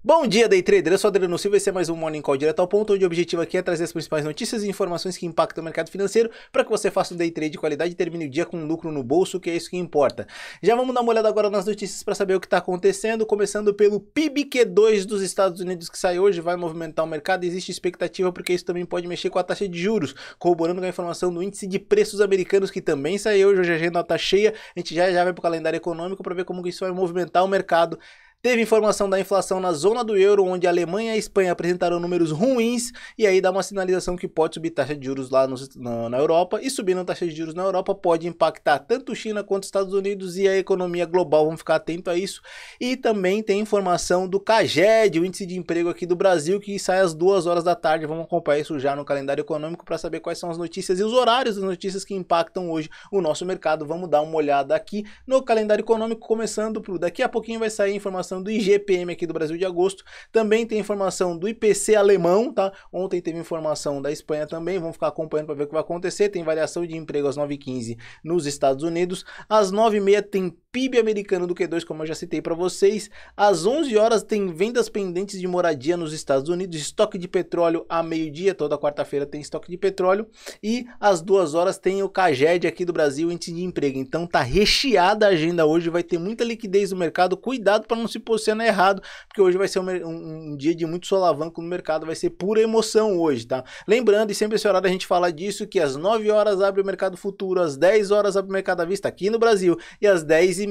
Bom dia, Day Trader. Eu sou Adriano Silva e esse é mais um Morning Call direto ao ponto, onde o objetivo aqui é trazer as principais notícias e informações que impactam o mercado financeiro para que você faça um Day Trade de qualidade e termine o dia com lucro no bolso, que é isso que importa. Já vamos dar uma olhada agora nas notícias para saber o que está acontecendo, começando pelo PIB Q2 dos Estados Unidos que sai hoje, vai movimentar o mercado. Existe expectativa porque isso também pode mexer com a taxa de juros, corroborando com a informação do índice de preços americanos que também sai hoje a agenda está cheia. A gente já vai para o calendário econômico para ver como isso vai movimentar o mercado. Teve informação da inflação na zona do euro, onde a Alemanha e a Espanha apresentaram números ruins, e aí dá uma sinalização que pode subir taxa de juros lá na Europa, e subindo a taxa de juros na Europa pode impactar tanto China quanto Estados Unidos e a economia global, vamos ficar atento a isso. E também tem informação do CAGED, o índice de emprego aqui do Brasil, que sai às 2 horas da tarde, vamos acompanhar isso já no calendário econômico para saber quais são as notícias e os horários das notícias que impactam hoje o nosso mercado. Vamos dar uma olhada aqui no calendário econômico, começando por daqui a pouquinho vai sair a informação do IGPM aqui do Brasil de agosto, também tem informação do IPC alemão, tá? Ontem teve informação da Espanha também, vamos ficar acompanhando para ver o que vai acontecer. Tem variação de emprego às 9h15 nos Estados Unidos, às 9h30 tem PIB americano do Q2, como eu já citei para vocês, às 11 horas tem vendas pendentes de moradia nos Estados Unidos, estoque de petróleo a meio-dia, toda quarta-feira tem estoque de petróleo, e às 2 horas tem o CAGED aqui do Brasil, índice de emprego. Então tá recheada a agenda hoje, vai ter muita liquidez no mercado, cuidado para não se posicionar errado, porque hoje vai ser um dia de muito solavanco no mercado, vai ser pura emoção hoje, tá? Lembrando, e sempre esse horário a gente fala disso, que às 9 horas abre o mercado futuro, às 10 horas abre o mercado à vista aqui no Brasil, e às 10h30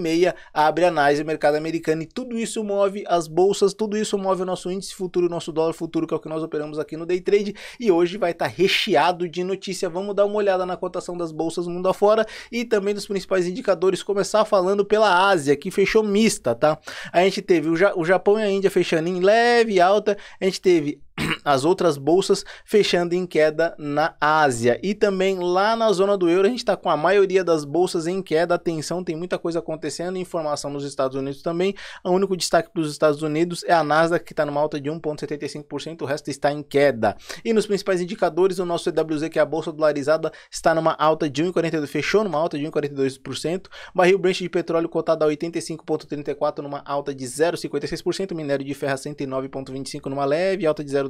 abre a análise do mercado americano, e tudo isso move as bolsas, tudo isso move o nosso índice futuro, o nosso dólar futuro, que é o que nós operamos aqui no Day Trade, e hoje vai estar recheado de notícia. Vamos dar uma olhada na cotação das bolsas mundo afora e também dos principais indicadores, começar falando pela Ásia, que fechou mista, tá? A gente teve o Japão e a Índia fechando em leve alta, a gente teve as outras bolsas fechando em queda na Ásia, e também lá na zona do euro a gente está com a maioria das bolsas em queda. Atenção, tem muita coisa acontecendo, informação nos Estados Unidos também. O único destaque dos Estados Unidos é a Nasdaq, que está numa alta de 1,75%, o resto está em queda. E nos principais indicadores, o nosso EWZ, que é a bolsa dolarizada, está numa alta de 1,42%, fechou numa alta de 1,42%. Barril Brent de petróleo cotado a 85,34, numa alta de 0,56%. Minério de ferro a 109,25, numa leve alta de 0,2%.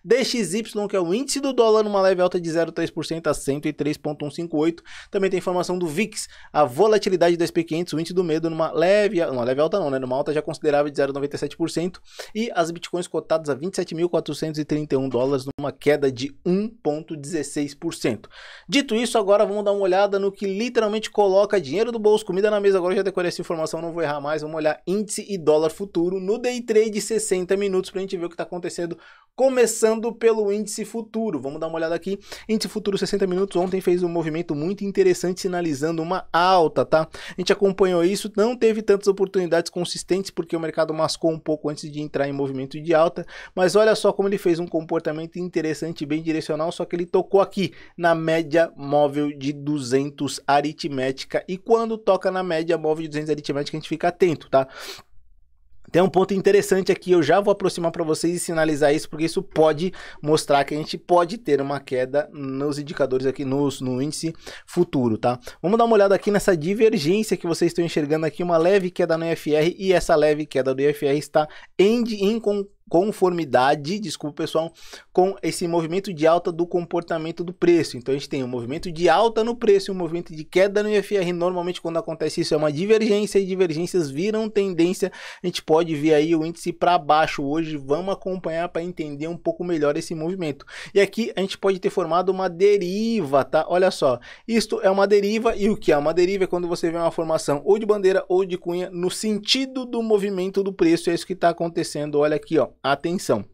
DXY, que é o índice do dólar, numa leve alta de 0,3% a 103,158. Também tem informação do VIX, a volatilidade do SP500, o índice do medo, numa leve alta não, né? Numa alta já considerável de 0,97%. E as bitcoins cotadas a 27.431 dólares, numa queda de 1,16%. Dito isso, agora vamos dar uma olhada no que literalmente coloca dinheiro do bolso, comida na mesa. Agora eu já decorei essa informação, não vou errar mais. Vamos olhar índice e dólar futuro no Day Trade 60 minutos para a gente ver o que está acontecendo. Começando pelo índice futuro, vamos dar uma olhada aqui. Índice futuro 60 minutos ontem fez um movimento muito interessante, sinalizando uma alta, tá? A gente acompanhou isso, não teve tantas oportunidades consistentes porque o mercado mascou um pouco antes de entrar em movimento de alta, mas olha só como ele fez um comportamento interessante, bem direcional, só que ele tocou aqui na média móvel de 200 aritmética, e quando toca na média móvel de 200 aritmética a gente fica atento, tá? Tem um ponto interessante aqui, eu já vou aproximar para vocês e sinalizar isso, porque isso pode mostrar que a gente pode ter uma queda nos indicadores aqui no índice futuro, tá? Vamos dar uma olhada aqui nessa divergência que vocês estão enxergando aqui, uma leve queda no IFR, e essa leve queda do IFR está em conformidade, desculpa pessoal, com esse movimento de alta do comportamento do preço. Então a gente tem um movimento de alta no preço e um movimento de queda no IFR. Normalmente quando acontece isso é uma divergência, e divergências viram tendência. A gente pode ver aí o índice para baixo hoje, vamos acompanhar para entender um pouco melhor esse movimento. E aqui a gente pode ter formado uma deriva, tá? Olha só, isto é uma deriva, e o que é uma deriva é quando você vê uma formação ou de bandeira ou de cunha no sentido do movimento do preço. É isso que está acontecendo, olha aqui, ó. Atenção.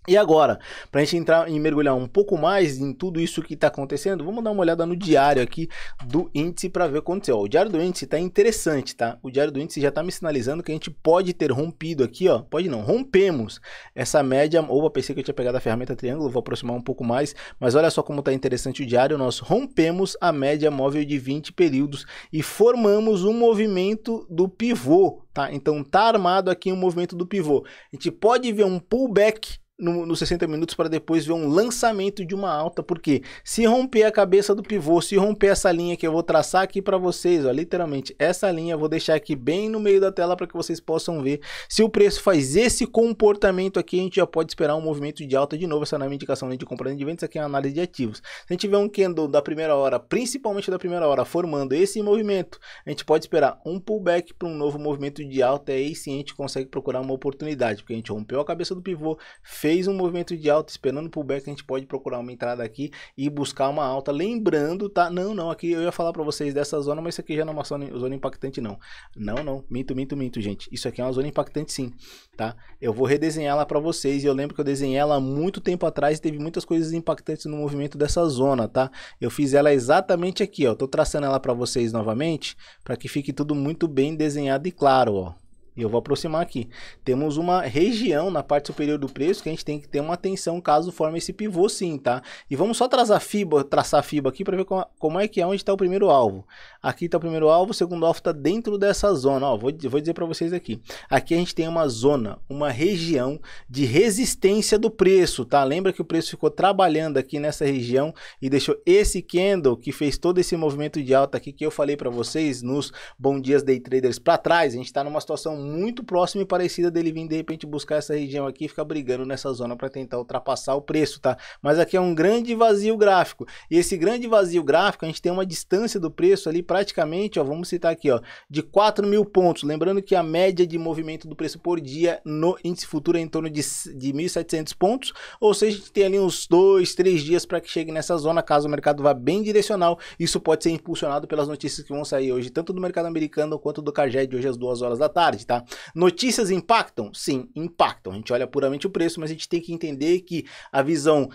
E agora, para a gente entrar e mergulhar um pouco mais em tudo isso que está acontecendo, vamos dar uma olhada no diário aqui do índice para ver o que aconteceu. O diário do índice está interessante, tá? O diário do índice já está me sinalizando que a gente pode ter rompido aqui, ó. Pode não, rompemos essa média. Ou eu pensei que eu tinha pegado a ferramenta triângulo, vou aproximar um pouco mais, mas olha só como está interessante o diário. Nós rompemos a média móvel de 20 períodos e formamos um movimento do pivô, tá? Então tá armado aqui um movimento do pivô. A gente pode ver um pullback nos 60 minutos para depois ver um lançamento de uma alta, porque se romper a cabeça do pivô, se romper essa linha que eu vou traçar aqui para vocês, ó, literalmente essa linha, eu vou deixar aqui bem no meio da tela para que vocês possam ver, se o preço faz esse comportamento aqui, a gente já pode esperar um movimento de alta de novo. Essa não é uma indicação nem de compra nem de venda, isso aqui é uma análise de ativos. Se a gente tiver um candle da primeira hora, principalmente da primeira hora, formando esse movimento, a gente pode esperar um pullback para um novo movimento de alta, e aí sim a gente consegue procurar uma oportunidade, porque a gente rompeu a cabeça do pivô, fez um movimento de alta, esperando o pullback, a gente pode procurar uma entrada aqui e buscar uma alta. Lembrando, tá? Não, aqui eu ia falar para vocês dessa zona, mas isso aqui já não é uma zona impactante, não. Não, minto, gente. Isso aqui é uma zona impactante sim, tá? Eu vou redesenhar ela para vocês, e eu lembro que eu desenhei ela há muito tempo atrás e teve muitas coisas impactantes no movimento dessa zona, tá? Eu fiz ela exatamente aqui, ó. Tô traçando ela para vocês novamente, para que fique tudo muito bem desenhado e claro, ó. E eu vou aproximar aqui. Temos uma região na parte superior do preço que a gente tem que ter uma atenção caso forme esse pivô sim, tá? E vamos só traçar a FIBA aqui para ver como é que é, onde está o primeiro alvo. Aqui está o primeiro alvo, o segundo alvo está dentro dessa zona. Ó, vou dizer para vocês aqui. Aqui a gente tem uma zona, uma região de resistência do preço, tá? Lembra que o preço ficou trabalhando aqui nessa região e deixou esse candle que fez todo esse movimento de alta aqui que eu falei para vocês nos Bom Dias Day Traders para trás. A gente está numa situação muito próxima e parecida dele vir de repente buscar essa região aqui e ficar brigando nessa zona para tentar ultrapassar o preço, tá? Mas aqui é um grande vazio gráfico, e esse grande vazio gráfico a gente tem uma distância do preço ali praticamente, ó, vamos citar aqui, ó, de 4.000 pontos, lembrando que a média de movimento do preço por dia no índice futuro é em torno de 1.700 pontos, ou seja, a gente tem ali uns 2, 3 dias para que chegue nessa zona, caso o mercado vá bem direcional. Isso pode ser impulsionado pelas notícias que vão sair hoje, tanto do mercado americano quanto do CAGED hoje às 2 horas da tarde, tá? Notícias impactam? Sim, impactam. A gente olha puramente o preço, mas a gente tem que entender que a visão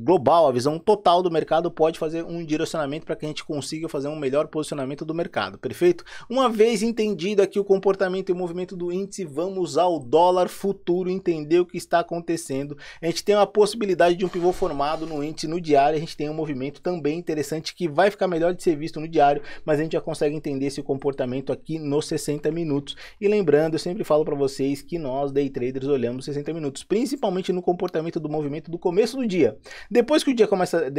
global, a visão total do mercado pode fazer um direcionamento para que a gente consiga fazer um melhor posicionamento do mercado, perfeito? Uma vez entendido aqui o comportamento e o movimento do índice, vamos ao dólar futuro, entender o que está acontecendo. A gente tem uma possibilidade de um pivô formado no índice no diário, a gente tem um movimento também interessante que vai ficar melhor de ser visto no diário, mas a gente já consegue entender esse comportamento aqui nos 60 minutos. E lembrando, eu sempre falo para vocês que nós, day traders, olhamos 60 minutos, principalmente no comportamento do movimento do começo do dia. Depois que o dia começa,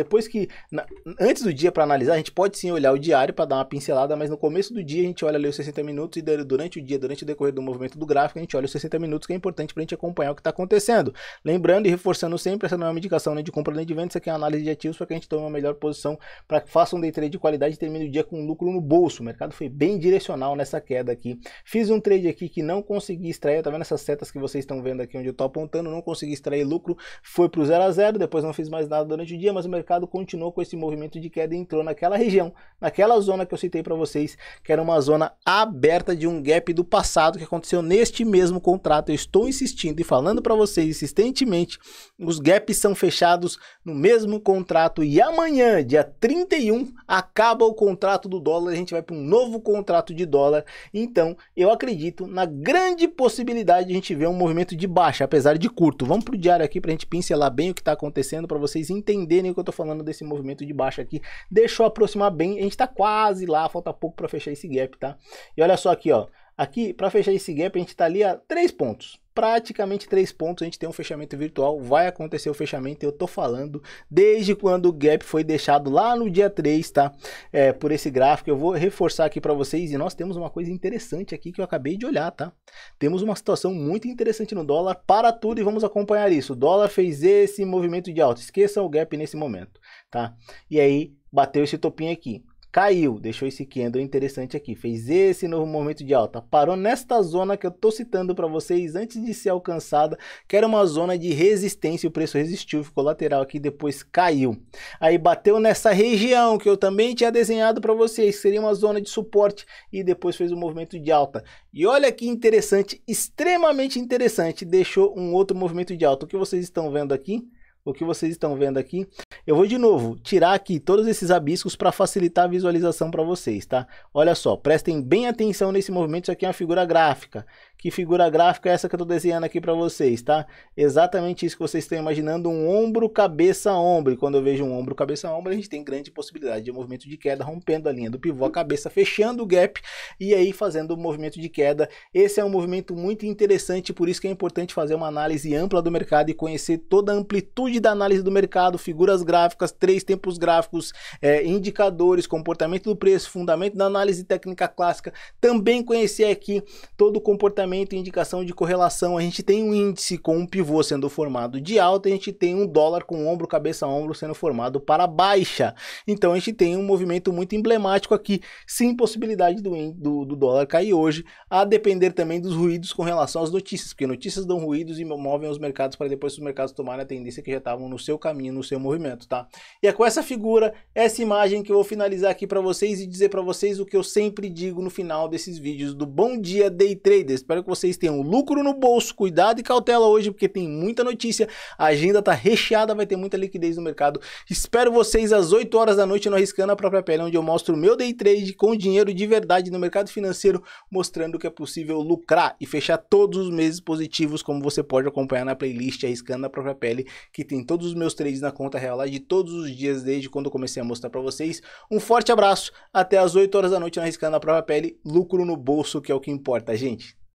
antes do dia para analisar, a gente pode sim olhar o diário para dar uma pincelada, mas no começo do dia a gente olha ali os 60 minutos e durante o dia, durante o decorrer do movimento do gráfico, a gente olha os 60 minutos, que é importante para a gente acompanhar o que está acontecendo. Lembrando e reforçando sempre, essa não é uma indicação nem de compra nem de venda, isso aqui é uma análise de ativos para que a gente tome uma melhor posição, para que faça um day trade de qualidade e termine o dia com lucro no bolso. O mercado foi bem direcional nessa queda aqui. Fiz um trade aqui que não consegui extrair, tá vendo essas setas que vocês estão vendo aqui onde eu tô apontando, não consegui extrair lucro, foi pro 0 a 0, depois não fiz mais nada durante o dia, mas o mercado continuou com esse movimento de queda e entrou naquela região, naquela zona que eu citei para vocês, que era uma zona aberta de um gap do passado que aconteceu neste mesmo contrato. Eu estou insistindo e falando para vocês insistentemente, os gaps são fechados no mesmo contrato e amanhã, dia 31, acaba o contrato do dólar, a gente vai para um novo contrato de dólar. Então, eu acredito na grande possibilidade de a gente ver um movimento de baixa, apesar de curto. Vamos para o diário aqui para a gente pincelar bem o que está acontecendo, para vocês entenderem o que eu estou falando desse movimento de baixa aqui. Deixa eu aproximar bem, a gente está quase lá, falta pouco para fechar esse gap, tá? E olha só aqui, ó, aqui para fechar esse gap a gente está ali a 3 pontos. Praticamente 3 pontos, a gente tem um fechamento virtual, vai acontecer o fechamento, eu tô falando desde quando o gap foi deixado lá no dia 3, tá? Por esse gráfico, eu vou reforçar aqui para vocês, e nós temos uma coisa interessante aqui que eu acabei de olhar, tá? Temos uma situação muito interessante no dólar, para tudo, e vamos acompanhar isso. O dólar fez esse movimento de alta, esqueça o gap nesse momento, tá? E aí, bateu esse topinho aqui. Caiu, deixou esse candle interessante aqui, fez esse novo momento de alta, parou nesta zona que eu tô citando para vocês antes de ser alcançada, que era uma zona de resistência, o preço resistiu, ficou lateral aqui, depois caiu. Aí bateu nessa região que eu também tinha desenhado para vocês, que seria uma zona de suporte, e depois fez um movimento de alta. E olha que interessante, extremamente interessante, deixou um outro movimento de alta. O que vocês estão vendo aqui? O que vocês estão vendo aqui, eu vou de novo tirar aqui todos esses rabiscos para facilitar a visualização para vocês, tá? Olha só, prestem bem atenção nesse movimento, isso aqui é uma figura gráfica. Que figura gráfica é essa que eu tô desenhando aqui para vocês, tá? Exatamente isso que vocês estão imaginando, um ombro, cabeça, ombro. E quando eu vejo um ombro, cabeça, ombro, a gente tem grande possibilidade de movimento de queda, rompendo a linha do pivô, a cabeça fechando o gap e aí fazendo o movimento de queda. Esse é um movimento muito interessante, por isso que é importante fazer uma análise ampla do mercado e conhecer toda a amplitude da análise do mercado, figuras gráficas, 3 tempos gráficos, indicadores, comportamento do preço, fundamento da análise técnica clássica. Também conhecer aqui todo o comportamento e indicação de correlação. A gente tem um índice com um pivô sendo formado de alta, a gente tem um dólar com ombro, cabeça, ombro sendo formado para baixa. Então a gente tem um movimento muito emblemático aqui, sem possibilidade do dólar cair hoje, a depender também dos ruídos com relação às notícias, porque notícias dão ruídos e movem os mercados para depois os mercados tomarem a tendência que já estavam no seu caminho, no seu movimento, tá? E é com essa figura, essa imagem que eu vou finalizar aqui para vocês e dizer para vocês o que eu sempre digo no final desses vídeos do Bom Dia Day Trader. Espero que vocês tenham lucro no bolso, cuidado e cautela hoje, porque tem muita notícia, a agenda tá recheada, vai ter muita liquidez no mercado. Espero vocês às 8 horas da noite no Arriscando a Própria Pele, onde eu mostro o meu day trade com dinheiro de verdade no mercado financeiro, mostrando que é possível lucrar e fechar todos os meses positivos, como você pode acompanhar na playlist Arriscando a Própria Pele, que tem todos os meus trades na conta real lá de todos os dias, desde quando eu comecei a mostrar para vocês. Um forte abraço, até às 8 horas da noite no Arriscando a Própria Pele, lucro no bolso que é o que importa, gente.